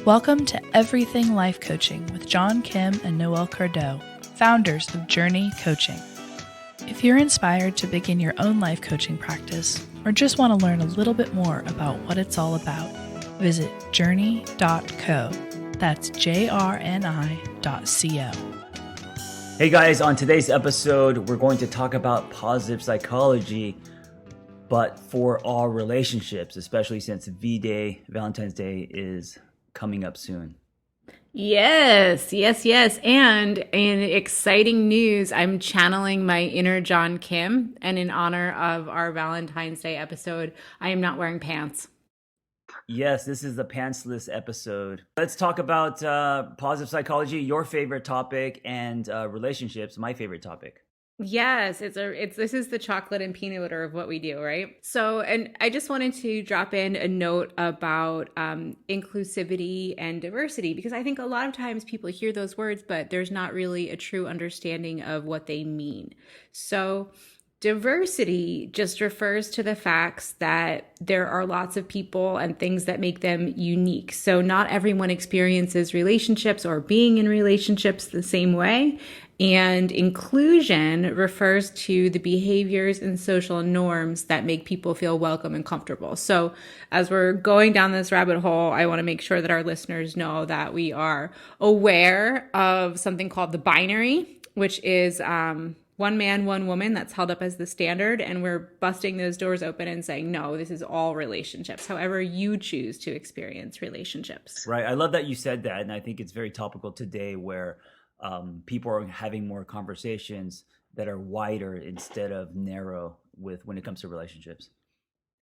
Welcome to Everything Life Coaching with John Kim and Noelle Cordeaux, founders of JRNI Coaching. If you're inspired to begin your own life coaching practice or just want to learn a little bit more about what it's all about, visit jrni.co. That's JRNI.co. Hey guys, on today's episode, we're going to talk about positive psychology, but for all relationships, especially since V-Day, Valentine's Day, is coming up soon. Yes. And in exciting news, I'm channeling my inner John Kim. And in honor of our Valentine's Day episode, I am not wearing pants. Yes, this is the pantsless episode. Let's talk about positive psychology, your favorite topic, and relationships, my favorite topic. Yes, this is the chocolate and peanut butter of what we do, right? So, and I just wanted to drop in a note about inclusivity and diversity, because I think a lot of times people hear those words, but there's not really a true understanding of what they mean. So diversity just refers to the facts that there are lots of people and things that make them unique. So not everyone experiences relationships or being in relationships the same way. And inclusion refers to the behaviors and social norms that make people feel welcome and comfortable. So as we're going down this rabbit hole, I want to make sure that our listeners know that we are aware of something called the binary, which is one man, one woman. That's held up as the standard. And we're busting those doors open and saying, no, this is all relationships, however you choose to experience relationships. Right. I love that you said that. And I think it's very topical today where people are having more conversations that are wider instead of narrow when it comes to relationships.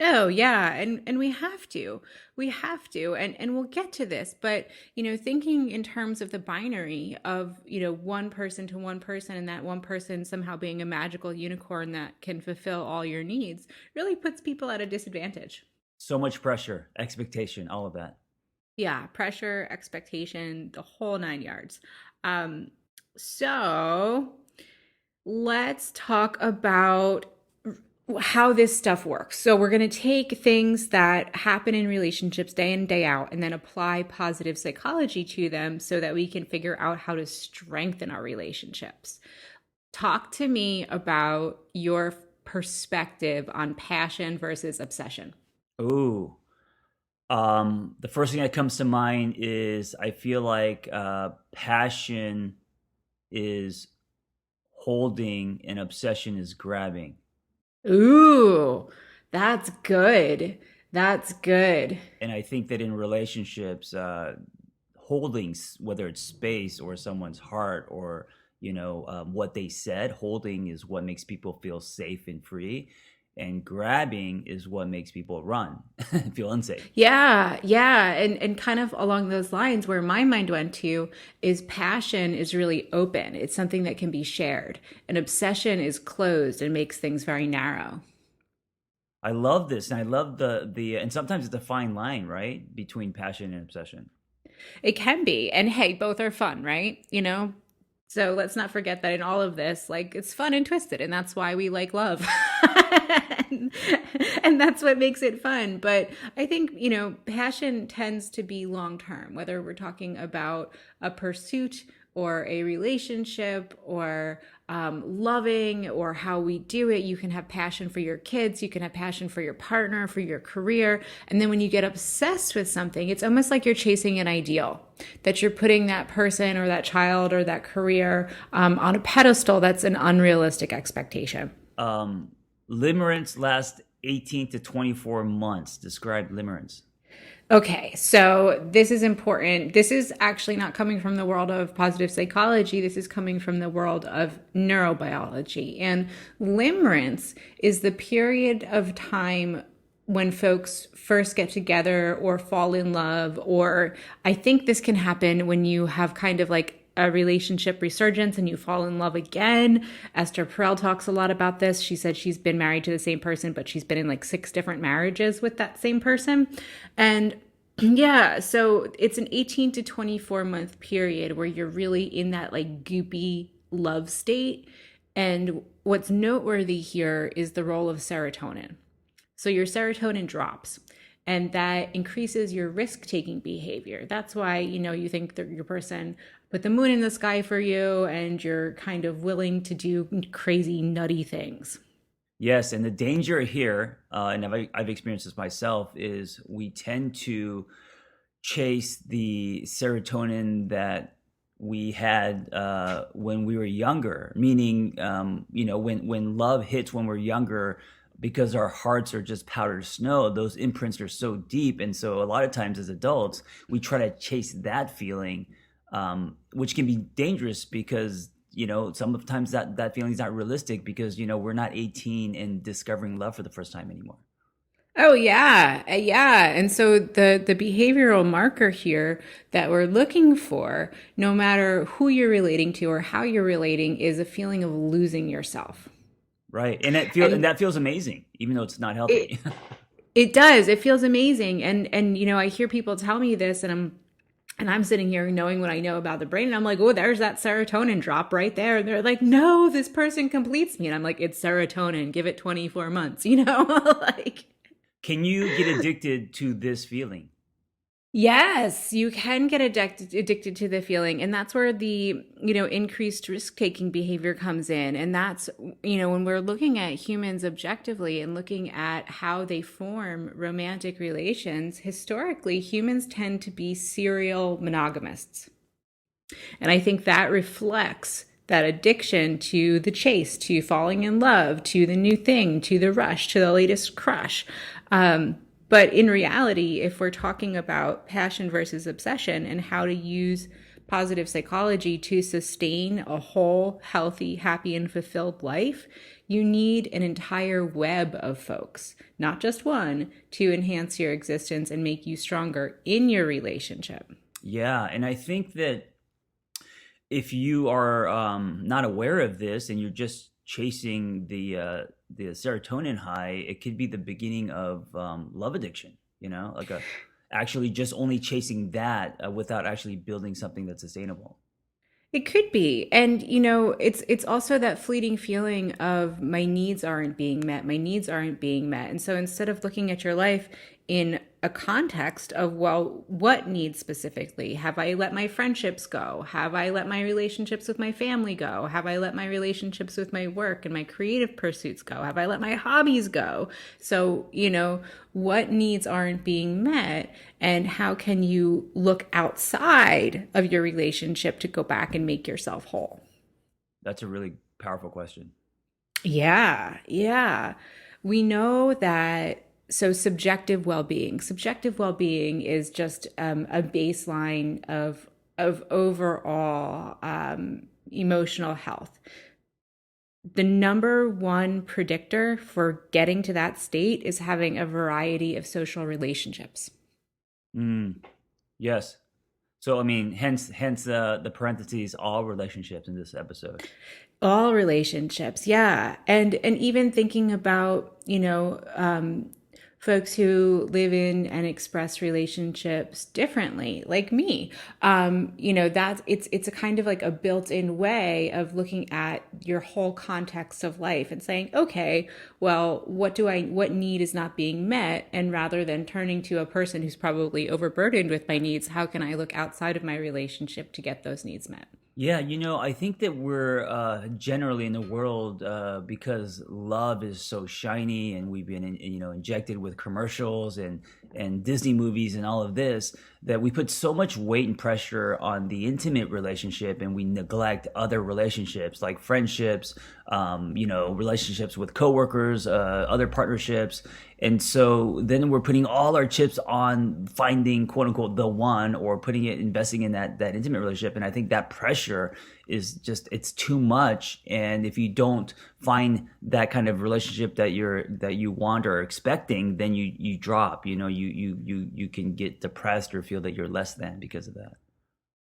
Oh yeah, and we have to, and we'll get to this, but thinking in terms of the binary of one person to one person, and that one person somehow being a magical unicorn that can fulfill all your needs, really puts people at a disadvantage. So much pressure, expectation, all of that. Yeah, pressure, expectation, the whole 9 yards. So let's talk about how this stuff works. So we're going to take things that happen in relationships day in, day out, and then apply positive psychology to them so that we can figure out how to strengthen our relationships. Talk to me about your perspective on passion versus obsession. Ooh. The first thing that comes to mind is I feel like passion is holding and obsession is grabbing. Ooh, that's good. And I think that in relationships, holding, whether it's space or someone's heart or, what they said, holding is what makes people feel safe and free. And grabbing is what makes people run, feel unsafe. Yeah. And kind of along those lines, where my mind went to is passion is really open. It's something that can be shared. And obsession is closed and makes things very narrow. I love this. And I love the and sometimes it's a fine line, right? Between passion and obsession. It can be. And hey, both are fun, right? So let's not forget that in all of this, it's fun and twisted, and that's why we like love. and that's what makes it fun. But I think, passion tends to be long-term, whether we're talking about a pursuit or a relationship or loving or how we do it. You can have passion for your kids. You can have passion for your partner, for your career. And then when you get obsessed with something, it's almost like you're chasing an ideal, that you're putting that person or that child or that career on a pedestal that's an unrealistic expectation. Limerence lasts 18 to 24 months. Describe limerence. Okay, so this is important. This is actually not coming from the world of positive psychology. This is coming from the world of neurobiology. And limerence is the period of time when folks first get together or fall in love, or I think this can happen when you have kind of like a relationship resurgence and you fall in love again. Esther Perel talks a lot about this. She said she's been married to the same person, but she's been in 6 different marriages with that same person. And yeah, so it's an 18 to 24 month period where you're really in that goopy love state. And what's noteworthy here is the role of serotonin. So your serotonin drops. and that increases your risk-taking behavior. That's why, you think that your person put the moon in the sky for you, and you're kind of willing to do crazy, nutty things. Yes, and the danger here, and I've experienced this myself, is we tend to chase the serotonin that we had when we were younger. Meaning, when love hits when we're younger, because our hearts are just powdered snow, those imprints are so deep, and so a lot of times as adults, we try to chase that feeling, which can be dangerous because sometimes that feeling is not realistic because we're not 18 and discovering love for the first time anymore. Oh yeah. Yeah. And so the behavioral marker here that we're looking for, no matter who you're relating to or how you're relating, is a feeling of losing yourself. Right. And that feels amazing, even though it's not healthy. It does. It feels amazing. And I hear people tell me this, and I'm sitting here knowing what I know about the brain, and I'm like, oh, there's that serotonin drop right there. And they're like, no, this person completes me. And I'm like, it's serotonin. Give it 24 months, like. Can you get addicted to this feeling? Yes, you can get addicted to the feeling. And that's where the, increased risk-taking behavior comes in. And that's, when we're looking at humans objectively and looking at how they form romantic relations, historically, humans tend to be serial monogamists. And I think that reflects that addiction to the chase, to falling in love, to the new thing, to the rush, to the latest crush. But in reality, if we're talking about passion versus obsession and how to use positive psychology to sustain a whole, healthy, happy, and fulfilled life, you need an entire web of folks, not just one, to enhance your existence and make you stronger in your relationship. Yeah, and I think that if you are not aware of this and you're just chasing the serotonin high, it could be the beginning of love addiction, actually just only chasing that without actually building something that's sustainable. It could be. And, it's also that fleeting feeling of my needs aren't being met. My needs aren't being met. And so instead of looking at your life in a context of, well, what needs specifically? Have I let my friendships go? Have I let my relationships with my family go? Have I let my relationships with my work and my creative pursuits go? Have I let my hobbies go? So, what needs aren't being met, and how can you look outside of your relationship to go back and make yourself whole? That's a really powerful question. Yeah. Yeah. We know that. So subjective well-being is just a baseline of overall emotional health. The number one predictor for getting to that state is having a variety of social relationships. Yes. So, hence the parentheses, all relationships in this episode. All relationships, yeah. And even thinking about, folks who live in and express relationships differently, like me, that's it's a kind of like a built-in way of looking at your whole context of life and saying, okay, well, what need is not being met? And rather than turning to a person who's probably overburdened with my needs, how can I look outside of my relationship to get those needs met? Yeah, I think that we're generally in the world, because love is so shiny and we've been injected with commercials and Disney movies and all of this, that we put so much weight and pressure on the intimate relationship, and we neglect other relationships like friendships, relationships with coworkers, other partnerships. And so then we're putting all our chips on finding, quote unquote, the one, or investing in that intimate relationship. And I think that pressure is just, it's too much. And if you don't find that kind of relationship that you want or expecting, then you drop, you can get depressed or feel that you're less than because of that.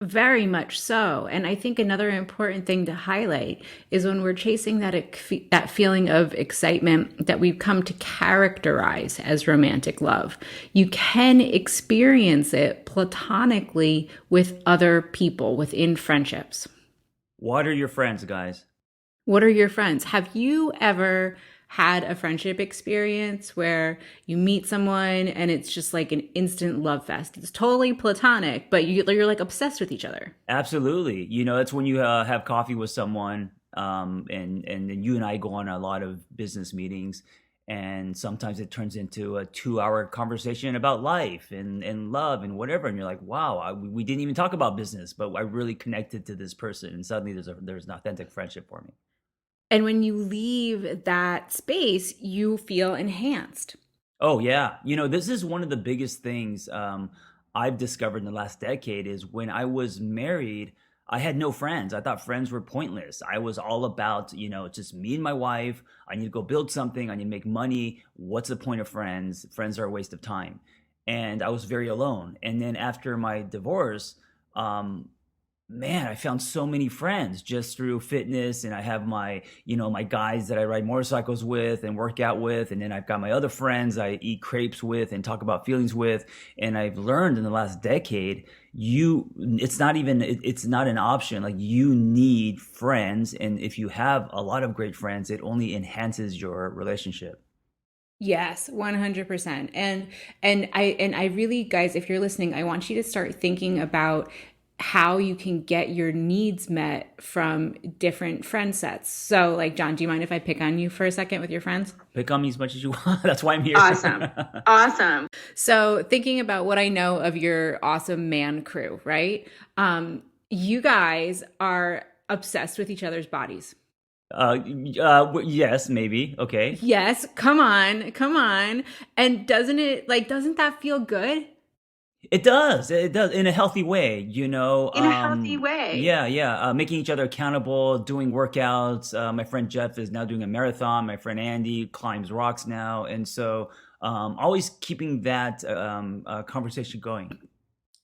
Very much so. And I think another important thing to highlight is when we're chasing that feeling of excitement that we've come to characterize as romantic love, you can experience it platonically with other people within friendships. What are your friends, guys? What are your friends? Have you ever had a friendship experience where you meet someone and it's just like an instant love fest? It's totally platonic, but you're like obsessed with each other. Absolutely. It's when you have coffee with someone, and then you and I go on a lot of business meetings, and sometimes it turns into a 2-hour conversation about life and love and whatever. And you're like, wow, we didn't even talk about business, but I really connected to this person. And suddenly there's an authentic friendship for me. And when you leave that space, you feel enhanced. Oh, yeah. This is one of the biggest things I've discovered in the last decade is when I was married, I had no friends. I thought friends were pointless. I was all about, just me and my wife. I need to go build something. I need to make money. What's the point of friends? Friends are a waste of time. And I was very alone. And then after my divorce, man, I found so many friends just through fitness, and I have my guys that I ride motorcycles with and work out with. And then I've got my other friends I eat crepes with and talk about feelings with. And I've learned in the last decade, it's not an option. Like, you need friends. And if you have a lot of great friends, it only enhances your relationship. Yes, 100%. And I really, guys, if you're listening, I want you to start thinking about how you can get your needs met from different friend sets. So, like, John, do you mind if I pick on you for a second with your friends? Pick on me as much as you want. That's why I'm here. Awesome. So, thinking about what I know of your awesome man crew, right? You guys are obsessed with each other's bodies. Yes, maybe. Okay. Yes. Come on. And doesn't that feel good? It does in a healthy way, In a healthy way. Yeah. Making each other accountable, doing workouts. My friend Jeff is now doing a marathon. My friend Andy climbs rocks now. And so, always keeping that, conversation going.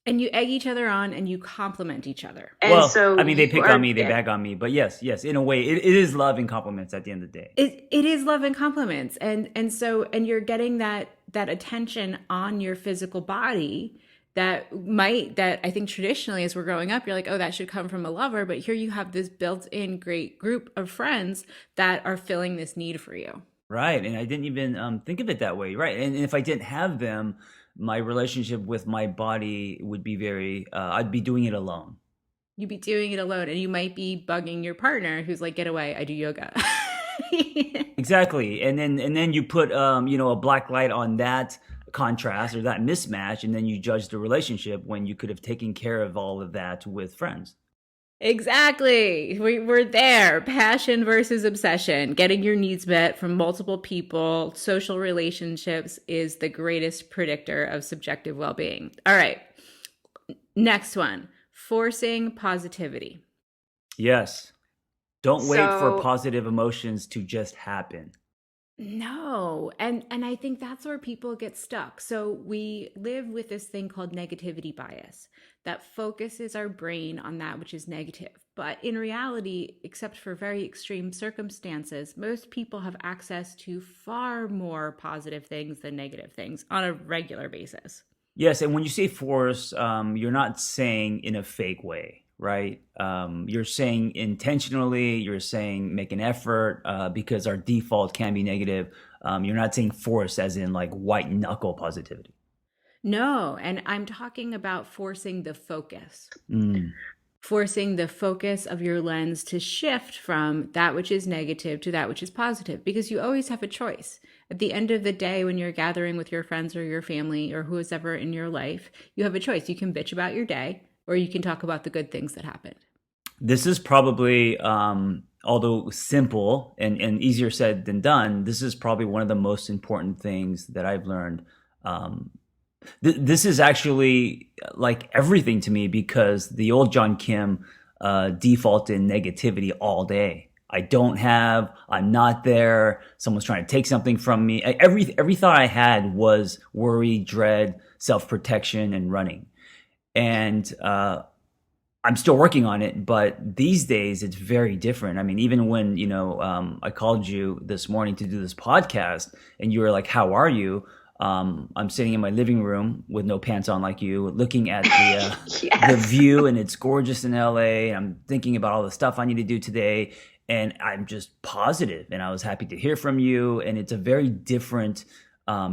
And you egg each other on and you compliment each other. Well, so they pick on me, they bag on me, but yes, in a way, it is love and compliments at the end of the day. It is love and compliments. And you're getting that attention on your physical body that I think traditionally as we're growing up, you're like, oh, that should come from a lover. But here you have this built-in great group of friends that are filling this need for you. Right. And I didn't even think of it that way. Right. And if I didn't have them, my relationship with my body would be I'd be doing it alone. You'd be doing it alone, and you might be bugging your partner who's like, get away, I do yoga. Exactly. And then you put, a black light on that contrast or that mismatch, and then you judge the relationship when you could have taken care of all of that with friends. Exactly. We're there. Passion versus obsession. Getting your needs met from multiple people. Social relationships is the greatest predictor of subjective well-being. All right. Next one. Forcing positivity. Yes. Don't wait for positive emotions to just happen. No. And I think that's where people get stuck. So we live with this thing called negativity bias that focuses our brain on that which is negative. But in reality, except for very extreme circumstances, most people have access to far more positive things than negative things on a regular basis. Yes. And when you say force, you're not saying in a fake way. Right? You're saying intentionally, you're saying make an effort, because our default can be negative. You're not saying force as in like white knuckle positivity. No. And I'm talking about forcing the focus. Forcing the focus of your lens to shift from that which is negative to that which is positive, because you always have a choice. At the end of the day, when you're gathering with your friends or your family or who's ever in your life, you have a choice. You can bitch about your day, or you can talk about the good things that happened. This is probably, although simple and easier said than done, this is probably one of the most important things that I've learned. This is actually like everything to me, because the old John Kim defaulted in negativity all day. I'm not there. Someone's trying to take something from me. Every thought I had was worry, dread, self-protection, and running. And I'm still working on it, but these days it's very different. I mean, even when, I called you this morning to do this podcast and you were like, how are you? I'm sitting in my living room with no pants on like you, looking at the view, and it's gorgeous in LA. And I'm thinking about all the stuff I need to do today. and I'm just positive, and I was happy to hear from you. And it's a very different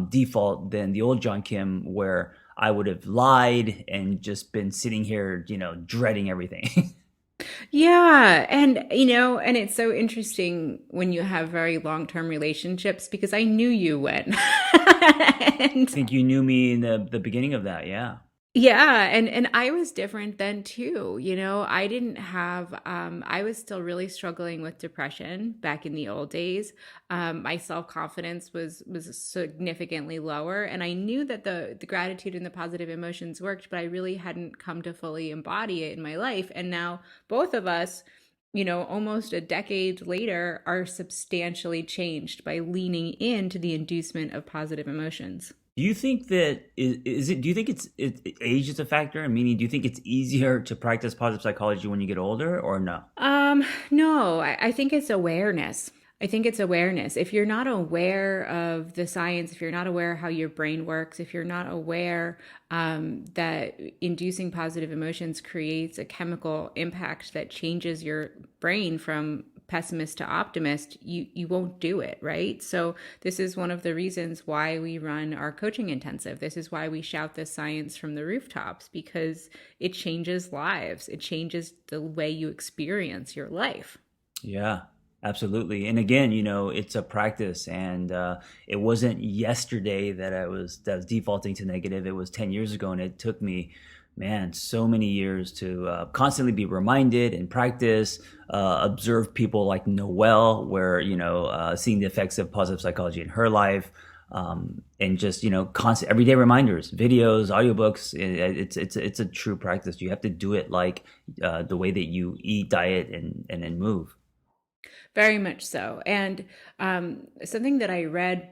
default than the old John Kim, where I would have lied and just been sitting here, dreading everything. Yeah. And, and it's so interesting when you have very long-term relationships, because I knew you when. I think you knew me in the beginning of that. Yeah. Yeah, and I was different then too. I didn't have I was still really struggling with depression back in the old days. My self-confidence was significantly lower, and I knew that the gratitude and the positive emotions worked, but I really hadn't come to fully embody it in my life. And now both of us, almost a decade later, are substantially changed by leaning into the inducement of positive emotions. Do you think that is it? Do you think it's age is a factor? Meaning, do you think it's easier to practice positive psychology when you get older, or no? No, I think it's awareness. I think it's awareness. If you're not aware of the science, if you're not aware how your brain works, if you're not aware that inducing positive emotions creates a chemical impact that changes your brain from pessimist to optimist, you won't do it, right? So this is one of the reasons why we run our coaching intensive. This is why we shout this science from the rooftops, because it changes lives. It changes the way you experience your life. Yeah, absolutely. And again, it's a practice, and it wasn't yesterday that I was defaulting to negative. It was 10 years ago, and it took me, man, so many years to constantly be reminded and practice, observe people like Noelle, where, seeing the effects of positive psychology in her life, and just, constant everyday reminders, videos, audiobooks. It's a true practice. You have to do it like the way that you eat, diet, and then move. Very much so. And something that I read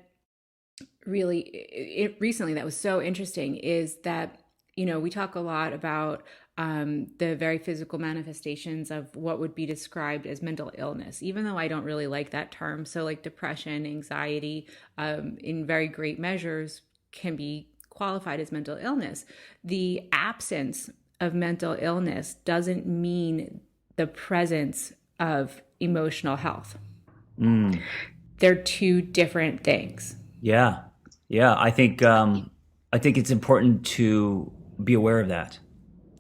recently that was so interesting is that we talk a lot about the very physical manifestations of what would be described as mental illness, even though I don't really like that term. So like depression, anxiety, in very great measures can be qualified as mental illness. The absence of mental illness doesn't mean the presence of emotional health. They're two different things. Yeah. I think it's important to be aware of that.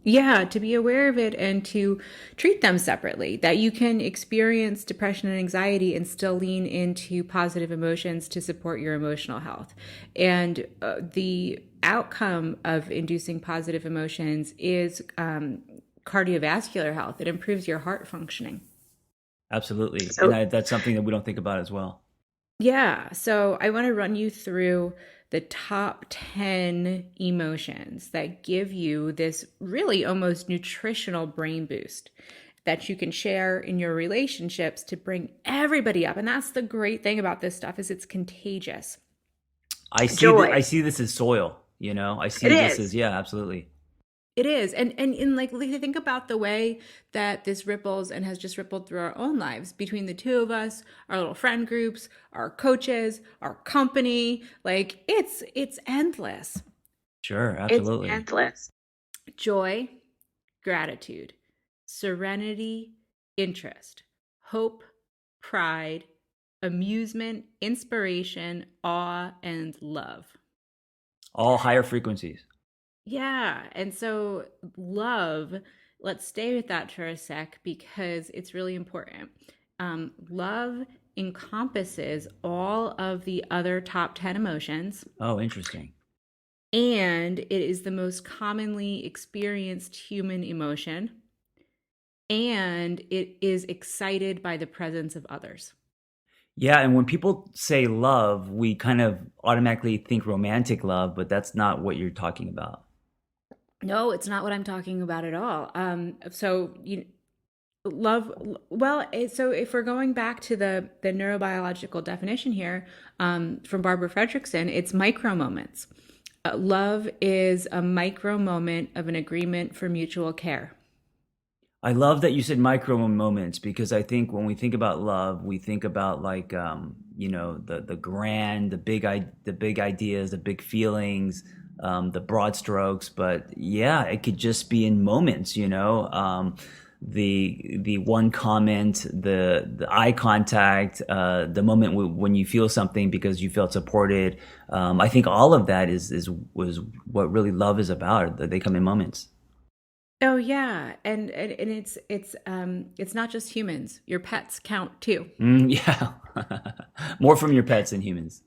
Yeah, to be aware of it and to treat them separately, that you can experience depression and anxiety and still lean into positive emotions to support your emotional health. And the outcome of inducing positive emotions is cardiovascular health. It improves your heart functioning. Absolutely. And that's something that we don't think about as well. Yeah. So I want to run you through the top 10 emotions that give you this really almost nutritional brain boost that you can share in your relationships to bring everybody up. And that's the great thing about this stuff, is it's contagious. I see this as soil, I see this as, yeah, absolutely. It is. And like think about the way that this ripples and has just rippled through our own lives between the two of us, our little friend groups, our coaches, our company. Like it's endless. Sure, absolutely. It's endless. Joy, gratitude, serenity, interest, hope, pride, amusement, inspiration, awe, and love. All higher frequencies. Yeah. And so love, let's stay with that for a sec because it's really important. Love encompasses all of the other top 10 emotions. Oh, interesting. And it is the most commonly experienced human emotion. And it is excited by the presence of others. Yeah, and when people say love, we kind of automatically think romantic love, but that's not what you're talking about. No, it's not what I'm talking about at all. Love, well, so if we're going back to the neurobiological definition here from Barbara Fredrickson, it's micromoments. Love is a micro moment of an agreement for mutual care. I love that you said micro moments, because I think when we think about love, we think about like, the grand, the big ideas, the big feelings, the broad strokes. But yeah, it could just be in moments, the one comment, the eye contact, the moment when you feel something because you felt supported. I think all of that was what really love is about. They come in moments. Oh yeah, and it's not just humans. Your pets count too. Yeah, more from your pets than humans.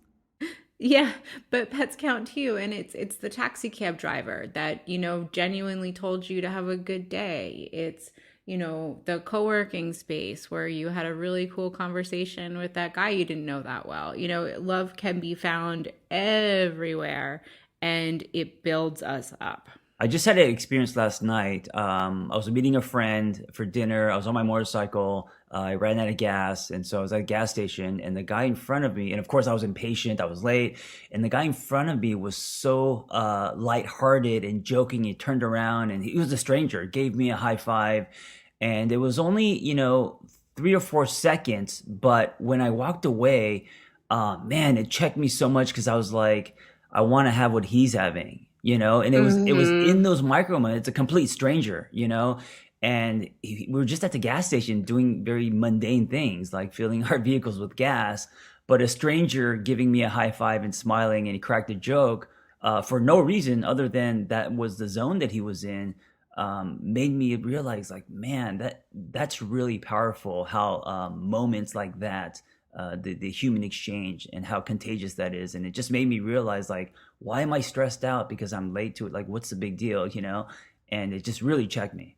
Yeah, but pets count too, and it's the taxi cab driver that, genuinely told you to have a good day. It's, the co-working space where you had a really cool conversation with that guy you didn't know that well. Love can be found everywhere, and it builds us up. I just had an experience last night. I was meeting a friend for dinner. I was on my motorcycle. I ran out of gas. And so I was at a gas station, and the guy in front of me, and of course I was impatient. I was late. And the guy in front of me was so lighthearted and joking. He turned around, and he was a stranger, gave me a high five. And it was only, 3 or 4 seconds. But when I walked away, man, it checked me so much because I was like, I want to have what he's having. And it was in those micro moments. It's a complete stranger, and we were just at the gas station doing very mundane things like filling our vehicles with gas, but a stranger giving me a high five and smiling, and he cracked a joke for no reason other than that was the zone that he was in, made me realize, like, man, that's really powerful, how moments like that, the human exchange, and how contagious that is. And it just made me realize, like, why am I stressed out because I'm late to it? Like, what's the big deal, And it just really checked me.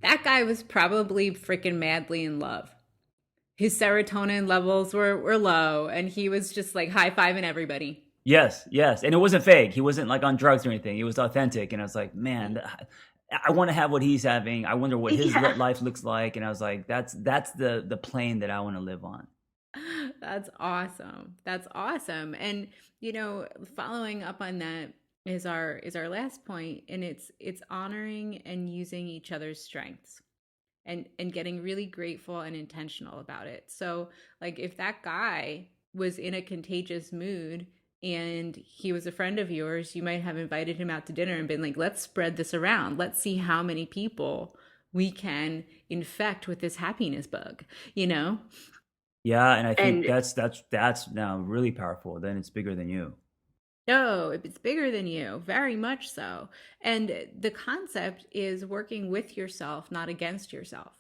That guy was probably freaking madly in love. His serotonin levels were low, and he was just like high-fiving everybody. Yes. And it wasn't fake. He wasn't like on drugs or anything. It was authentic. And I was like, man, I want to have what he's having. I wonder what his life looks like. And I was like, that's the plane that I want to live on. That's awesome. And following up on that is our last point, and it's honoring and using each other's strengths and getting really grateful and intentional about it. So like if that guy was in a contagious mood and he was a friend of yours, you might have invited him out to dinner and been like, let's spread this around. Let's see how many people we can infect with this happiness bug, Yeah, and I think that's now really powerful. Then it's bigger than you. No, it's bigger than you, very much so. And the concept is working with yourself, not against yourself.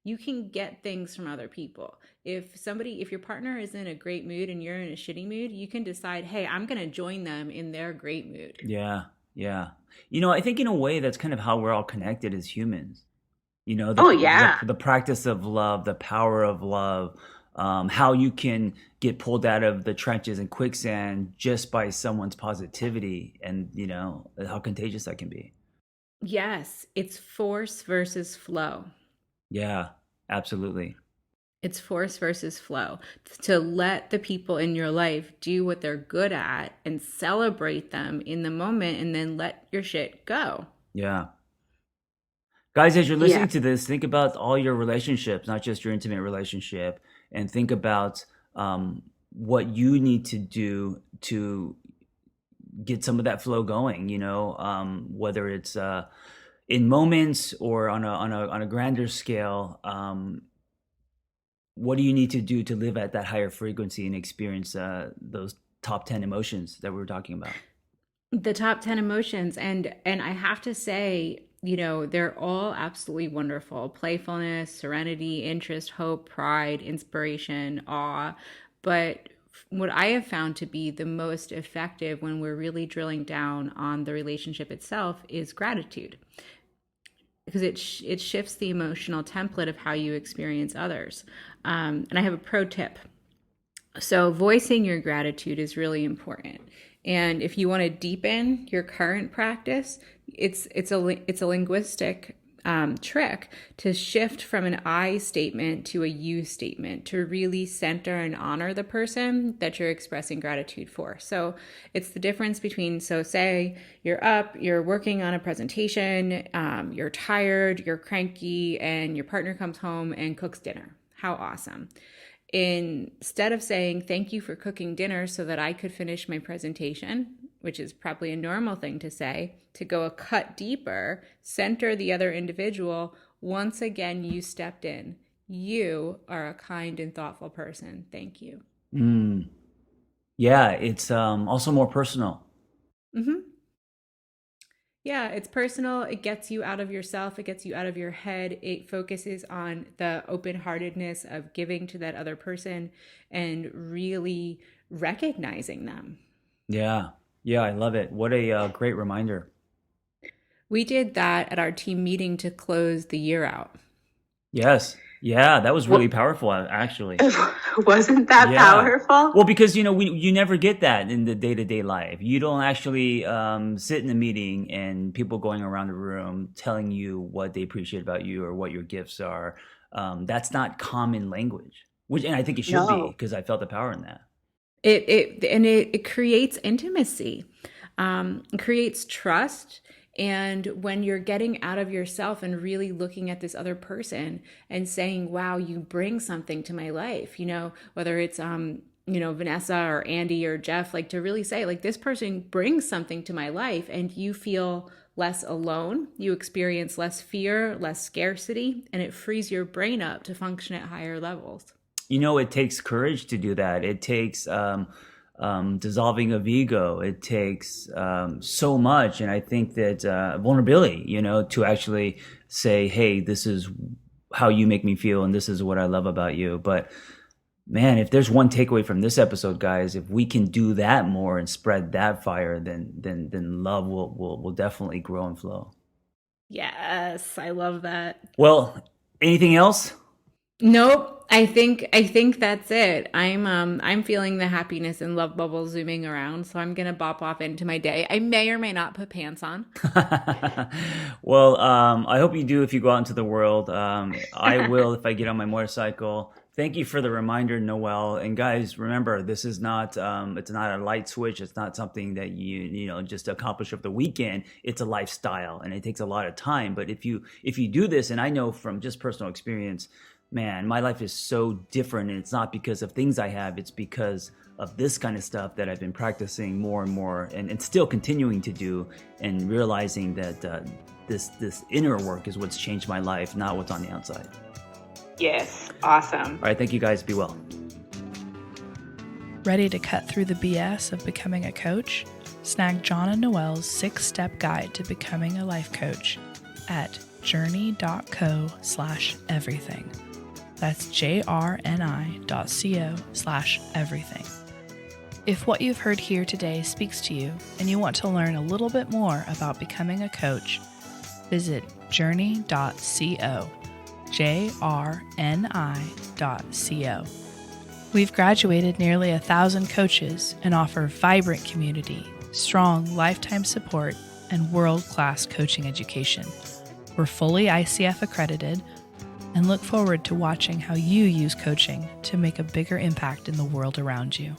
You can get things from other people. If your partner is in a great mood and you're in a shitty mood, you can decide, hey, I'm going to join them in their great mood. Yeah. I think in a way that's kind of how we're all connected as humans. The practice of love, the power of love. How you can get pulled out of the trenches and quicksand just by someone's positivity, and how contagious that can be. Yes, it's force versus flow. Yeah, absolutely. It's force versus flow. To let the people in your life do what they're good at and celebrate them in the moment, and then let your shit go. Yeah. Guys, as you're listening to this, think about all your relationships, not just your intimate relationship, and think about what you need to do to get some of that flow going, whether it's in moments or on a grander scale. What do you need to do to live at that higher frequency and experience those top 10 emotions that we were talking about? The top 10 emotions. And I have to say, they're all absolutely wonderful. Playfulness, serenity, interest, hope, pride, inspiration, awe. But what I have found to be the most effective when we're really drilling down on the relationship itself is gratitude. Because it shifts the emotional template of how you experience others. And I have a pro tip. So voicing your gratitude is really important. And if you want to deepen your current practice, it's a linguistic trick to shift from an I statement to a you statement, to really center and honor the person that you're expressing gratitude for. So it's the difference between, say you're up, you're working on a presentation, you're tired, you're cranky, and your partner comes home and cooks dinner. How awesome. Instead of saying, thank you for cooking dinner so that I could finish my presentation, which is probably a normal thing to say, to go a cut deeper, center the other individual. Once again, you stepped in. You are a kind and thoughtful person. Thank you. Yeah, it's also more personal. Mm-hmm. Yeah, it's personal. It gets you out of yourself. It gets you out of your head. It focuses on the open-heartedness of giving to that other person and really recognizing them. Yeah. Yeah, I love it. What a great reminder. We did that at our team meeting to close the year out. Yes. Yeah, that was really powerful, actually. Wasn't that powerful? Well, because you never get that in the day-to-day life. You don't actually sit in a meeting and people going around the room telling you what they appreciate about you or what your gifts are. That's not common language, and I think it should be, because I felt the power in that. It creates intimacy, it creates trust. And when you're getting out of yourself and really looking at this other person and saying, wow, you bring something to my life, whether it's, Vanessa or Andy or Jeff, like to really say, like, this person brings something to my life, and you feel less alone, you experience less fear, less scarcity, and it frees your brain up to function at higher levels. It takes courage to do that. It takes dissolving of ego. It takes so much. And I think that vulnerability, to actually say, hey, this is how you make me feel and this is what I love about you. But man, if there's one takeaway from this episode, guys, if we can do that more and spread that fire, then love will definitely grow and flow. Yes, I love that. Well, anything else? Nope. I think that's it. I'm feeling the happiness and love bubble zooming around, so I'm gonna bop off into my day. I may or may not put pants on. Well, I hope you do if you go out into the world. I will if I get on my motorcycle. Thank you for the reminder, Noelle. And guys, remember, this is not it's not a light switch. It's not something that you just accomplish over the weekend. It's a lifestyle, and it takes a lot of time. But if you do this, and I know from just personal experience, man, my life is so different, and it's not because of things I have. It's because of this kind of stuff that I've been practicing more and more, and still continuing to do, and realizing that this inner work is what's changed my life, not what's on the outside. Yes, awesome. All right, thank you guys. Be well. Ready to cut through the BS of becoming a coach? Snag John and Noelle's 6-step guide to becoming a life coach at JRNI.co/everything. That's JRNI.co/everything. If what you've heard here today speaks to you and you want to learn a little bit more about becoming a coach, visit journey.co, JRNI.co. We've graduated nearly 1,000 coaches and offer vibrant community, strong lifetime support, and world-class coaching education. We're fully ICF accredited and look forward to watching how you use coaching to make a bigger impact in the world around you.